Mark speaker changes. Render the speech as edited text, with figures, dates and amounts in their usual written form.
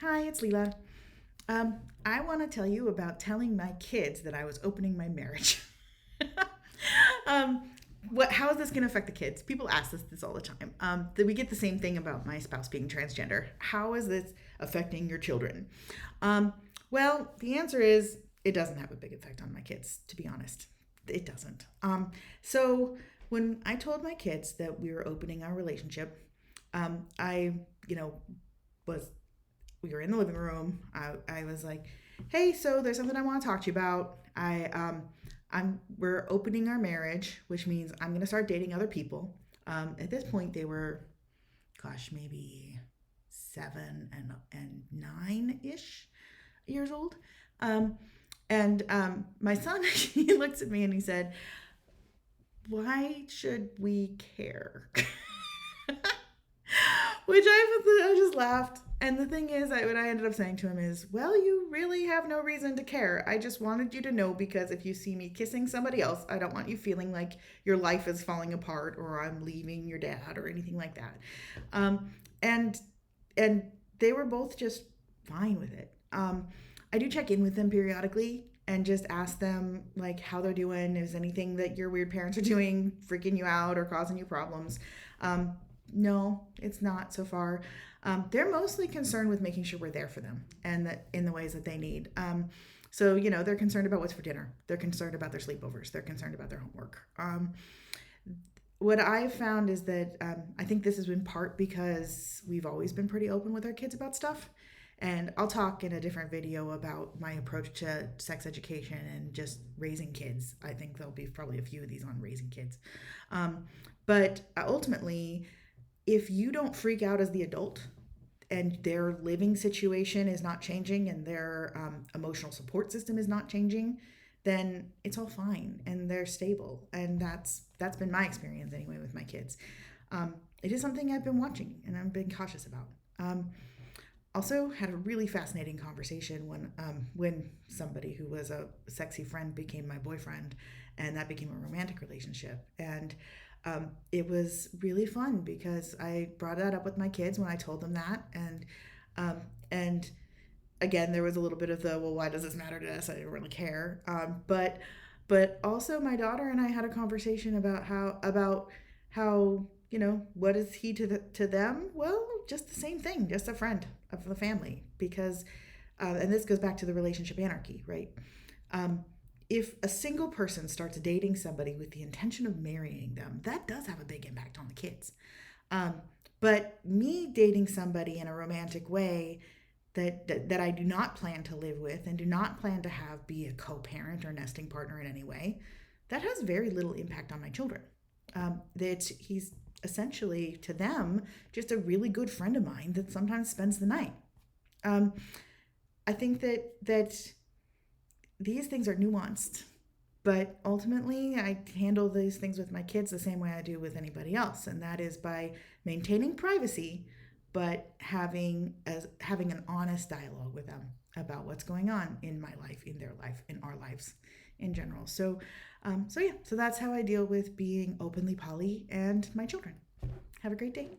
Speaker 1: Hi, it's Leela. I want to tell you about telling my kids that I was opening my marriage. um, how is this going to affect the kids? People ask us this all the time. That we get the same thing about my spouse being transgender. How is this affecting your children? Um, well, the answer is it doesn't have a big effect on my kids, to be honest. It doesn't. So when I told my kids that we were opening our relationship, I, you know, was we were in the living room. I was like, "Hey, so there's something I want to talk to you about. We're opening our marriage, which means I'm gonna start dating other people." At this point, they were, gosh, maybe 7 and 9-ish years old. Um, and my son, he looks at me and he said, "Why should we care?" Which I just laughed. And the thing is, what I ended up saying to him is, well, you really have no reason to care. I just wanted you to know because if you see me kissing somebody else, I don't want you feeling like your life is falling apart or I'm leaving your dad or anything like that. Um, and and they were both just fine with it. I do check in with them periodically and just ask them like how they're doing. Is anything that your weird parents are doing freaking you out or causing you problems? Um, no, it's not so far. They're mostly concerned with making sure we're there for them and that in the ways that they need. So they're concerned about what's for dinner. They're concerned about their sleepovers. They're concerned about their homework. What I've found is that I think this is in part because we've always been pretty open with our kids about stuff. And I'll talk in a different video about my approach to sex education and just raising kids. I think there'll be probably a few of these on raising kids. But ultimately, if you don't freak out as the adult and their living situation is not changing and their emotional support system is not changing, then it's all fine and they're stable. And that's been my experience anyway with my kids. It is something I've been watching and I've been cautious about. Also had a really fascinating conversation when somebody who was a sexy friend became my boyfriend, and that became a romantic relationship. And it was really fun because I brought that up with my kids when I told them that, and again there was a little bit of the, well, why does this matter to us? I didn't really care. But also my daughter and I had a conversation about how what is he to them? Well, just the same thing, just a friend of the family. Because and this goes back to the relationship anarchy, right? um, if a single person starts dating somebody with the intention of marrying them, that does have a big impact on the kids. um, but me dating somebody in a romantic way that I do not plan to live with and do not plan to have be a co-parent or nesting partner in any way, that has very little impact on my children. That he's essentially to them just a really good friend of mine that sometimes spends the night. Um, I think that these things are nuanced, but ultimately I handle these things with my kids the same way I do with anybody else, and that is by maintaining privacy, but having an honest dialogue with them about what's going on in my life, in their life, in our lives in general. So yeah, so that's how I deal with being openly poly and my children. Have a great day.